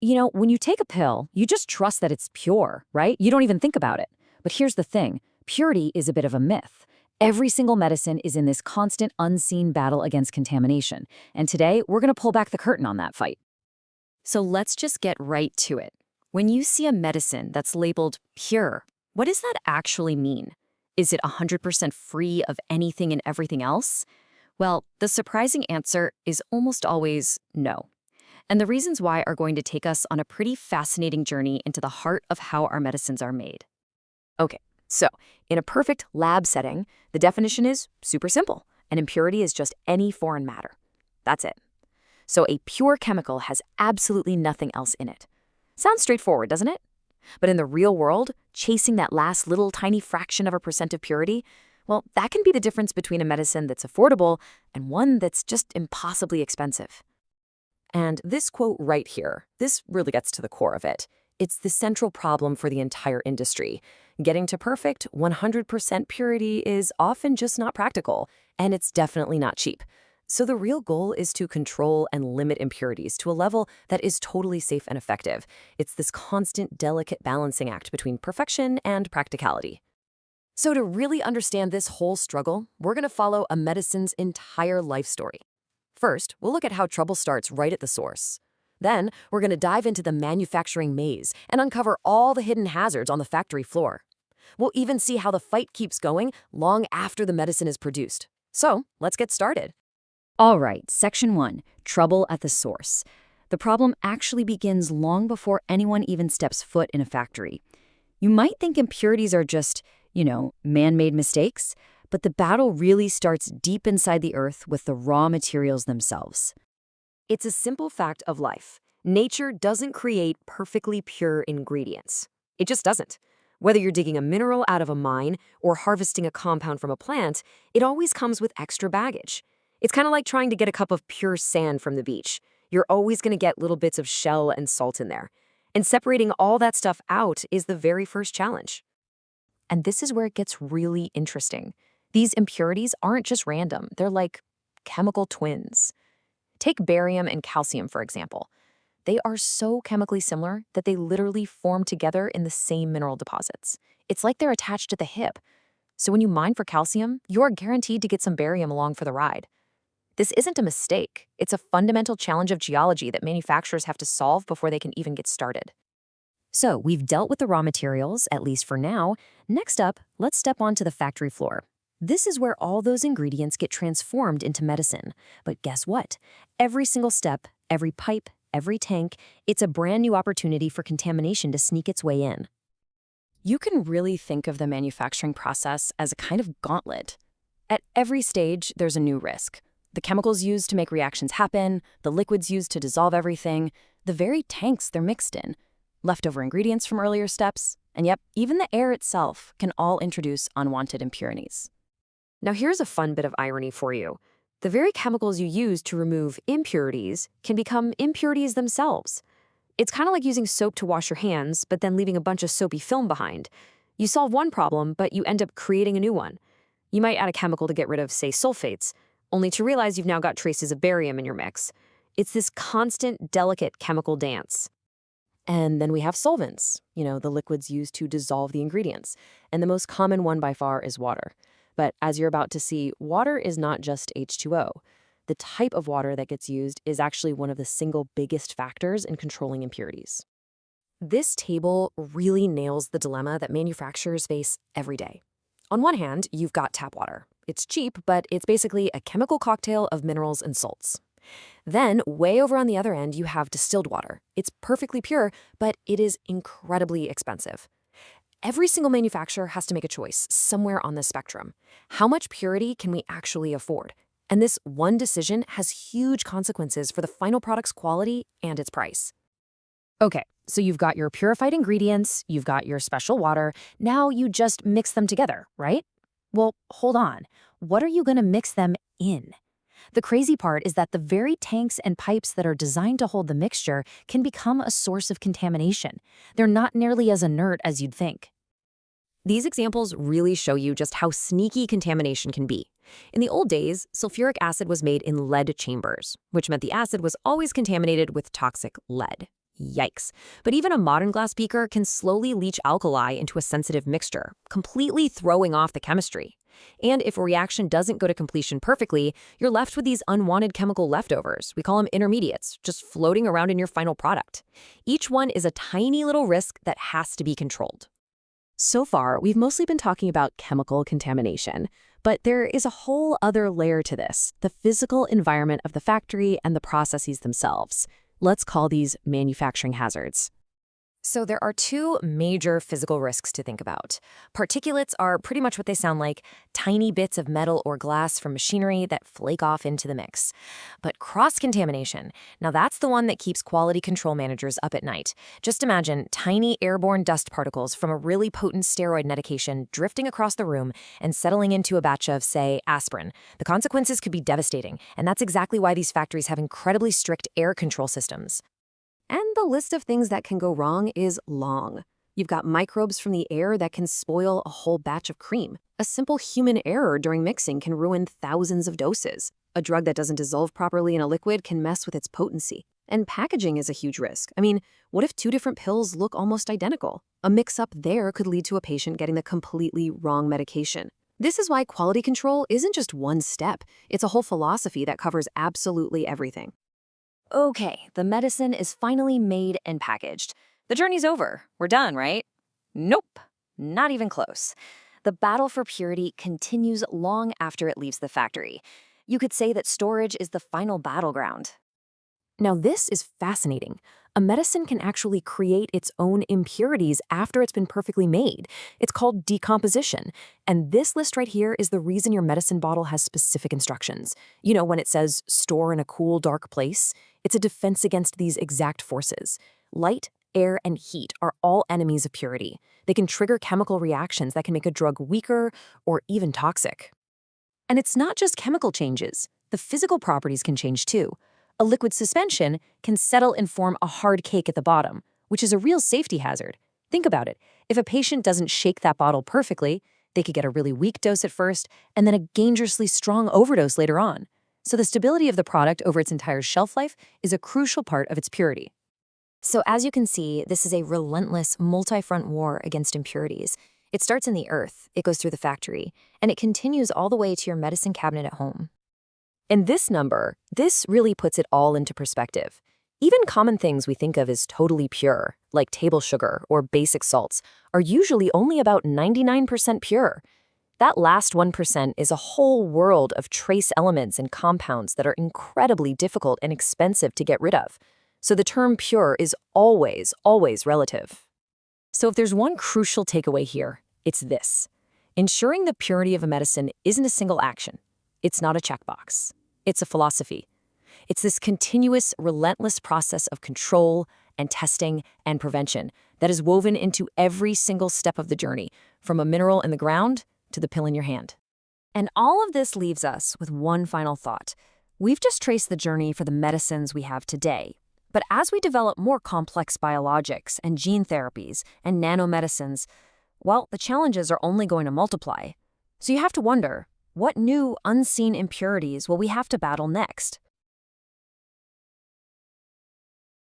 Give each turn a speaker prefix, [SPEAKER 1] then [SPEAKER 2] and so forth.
[SPEAKER 1] When you take a pill, you just trust that it's pure, right? You don't even think about it. But here's the thing. Purity is a bit of a myth. Every single medicine is in this constant unseen battle against contamination. And today, we're going to pull back the curtain on that fight. So let's just get right to it. When you see a medicine that's labeled pure, what does that actually mean? Is it 100% free of anything and everything else? Well, the surprising answer is almost always no. And the reasons why are going to take us on a pretty fascinating journey into the heart of how our medicines are made. Okay, so in a perfect lab setting, the definition is super simple. An impurity is just any foreign matter. That's it. So a pure chemical has absolutely nothing else in it. Sounds straightforward, doesn't it? But in the real world, chasing that last little tiny fraction of a percent of purity, well, that can be the difference between a medicine that's affordable and one that's just impossibly expensive. And this quote right here, this really gets to the core of it. It's the central problem for the entire industry. Getting to perfect 100% purity is often just not practical, and it's definitely not cheap. So the real goal is to control and limit impurities to a level that is totally safe and effective. It's this constant, delicate balancing act between perfection and practicality. So to really understand this whole struggle, we're going to follow a medicine's entire life story. First, we'll look at how trouble starts right at the source. Then, we're going to dive into the manufacturing maze and uncover all the hidden hazards on the factory floor. We'll even see how the fight keeps going long after the medicine is produced. So, let's get started. All right, Section 1, Trouble at the Source. The problem actually begins long before anyone even steps foot in a factory. You might think impurities are just, man-made mistakes, but the battle really starts deep inside the earth with the raw materials themselves. It's a simple fact of life. Nature doesn't create perfectly pure ingredients. It just doesn't. Whether you're digging a mineral out of a mine or harvesting a compound from a plant, it always comes with extra baggage. It's kind of like trying to get a cup of pure sand from the beach. You're always going to get little bits of shell and salt in there. And separating all that stuff out is the very first challenge. And this is where it gets really interesting. These impurities aren't just random. They're like chemical twins. Take barium and calcium, for example. They are so chemically similar that they literally form together in the same mineral deposits. It's like they're attached at the hip. So when you mine for calcium, you're guaranteed to get some barium along for the ride. This isn't a mistake. It's a fundamental challenge of geology that manufacturers have to solve before they can even get started. So we've dealt with the raw materials, at least for now. Next up, let's step onto the factory floor. This is where all those ingredients get transformed into medicine. But guess what? Every single step, every pipe, every tank, it's a brand new opportunity for contamination to sneak its way in. You can really think of the manufacturing process as a kind of gauntlet. At every stage, there's a new risk. The chemicals used to make reactions happen, the liquids used to dissolve everything, the very tanks they're mixed in, leftover ingredients from earlier steps, and yep, even the air itself can all introduce unwanted impurities. Now here's a fun bit of irony for you. The very chemicals you use to remove impurities can become impurities themselves. It's kind of like using soap to wash your hands, but then leaving a bunch of soapy film behind. You solve one problem, but you end up creating a new one. You might add a chemical to get rid of, say, sulfates, only to realize you've now got traces of barium in your mix. It's this constant, delicate chemical dance. And then we have solvents, the liquids used to dissolve the ingredients. And the most common one by far is water. But as you're about to see, water is not just H2O. The type of water that gets used is actually one of the single biggest factors in controlling impurities. This table really nails the dilemma that manufacturers face every day. On one hand, you've got tap water. It's cheap, but it's basically a chemical cocktail of minerals and salts. Then, way over on the other end, you have distilled water. It's perfectly pure, but it is incredibly expensive. Every single manufacturer has to make a choice somewhere on this spectrum. How much purity can we actually afford? And this one decision has huge consequences for the final product's quality and its price. Okay, so you've got your purified ingredients, you've got your special water, now you just mix them together, right? Well, hold on. What are you going to mix them in? The crazy part is that the very tanks and pipes that are designed to hold the mixture can become a source of contamination. They're not nearly as inert as you'd think. These examples really show you just how sneaky contamination can be. In the old days, sulfuric acid was made in lead chambers, which meant the acid was always contaminated with toxic lead.
[SPEAKER 2] Yikes. But even a modern glass beaker can slowly leach alkali into a sensitive mixture, completely throwing off the chemistry. And if a reaction doesn't go to completion perfectly, you're left with these unwanted chemical leftovers. We call them intermediates, just floating around in your final product. Each one is a tiny little risk that has to be controlled.
[SPEAKER 3] So far, we've mostly been talking about chemical contamination, but there is a whole other layer to this, the physical environment of the factory and the processes themselves. Let's call these manufacturing hazards.
[SPEAKER 2] So there are two major physical risks to think about. Particulates are pretty much what they sound like, tiny bits of metal or glass from machinery that flake off into the mix. But cross-contamination, now that's the one that keeps quality control managers up at night. Just imagine tiny airborne dust particles from a really potent steroid medication drifting across the room and settling into a batch of, say, aspirin. The consequences could be devastating, and that's exactly why these factories have incredibly strict air control systems.
[SPEAKER 3] And the list of things that can go wrong is long. You've got microbes from the air that can spoil a whole batch of cream. A simple human error during mixing can ruin thousands of doses. A drug that doesn't dissolve properly in a liquid can mess with its potency. And packaging is a huge risk. I mean, what if two different pills look almost identical? A mix-up there could lead to a patient getting the completely wrong medication. This is why quality control isn't just one step. It's a whole philosophy that covers absolutely everything.
[SPEAKER 1] Okay, the medicine is finally made and packaged. The journey's over. We're done, right? Nope, not even close. The battle for purity continues long after it leaves the factory. You could say that storage is the final battleground.
[SPEAKER 2] Now this is fascinating. A medicine can actually create its own impurities after it's been perfectly made. It's called decomposition. And this list right here is the reason your medicine bottle has specific instructions. You know, when it says store in a cool, dark place, it's a defense against these exact forces. Light, air, and heat are all enemies of purity. They can trigger chemical reactions that can make a drug weaker or even toxic. And it's not just chemical changes. The physical properties can change too. A liquid suspension can settle and form a hard cake at the bottom, which is a real safety hazard. Think about it. If a patient doesn't shake that bottle perfectly, they could get a really weak dose at first and then a dangerously strong overdose later on. So the stability of the product over its entire shelf life is a crucial part of its purity. So as you can see, this is a relentless multi-front war against impurities. It starts in the earth, it goes through the factory, and it continues all the way to your medicine cabinet at home. And this number, this really puts it all into perspective. Even common things we think of as totally pure, like table sugar or basic salts, are usually only about 99% pure. That last 1% is a whole world of trace elements and compounds that are incredibly difficult and expensive to get rid of. So the term pure is always, always relative. So if there's one crucial takeaway here, it's this. Ensuring the purity of a medicine isn't a single action. It's not a checkbox. It's a philosophy. It's this continuous, relentless process of control and testing and prevention that is woven into every single step of the journey, from a mineral in the ground to the pill in your hand. And all of this leaves us with one final thought. We've just traced the journey for the medicines we have today. But as we develop more complex biologics and gene therapies and nanomedicines, well, the challenges are only going to multiply. So you have to wonder, what new, unseen impurities will we have to battle next?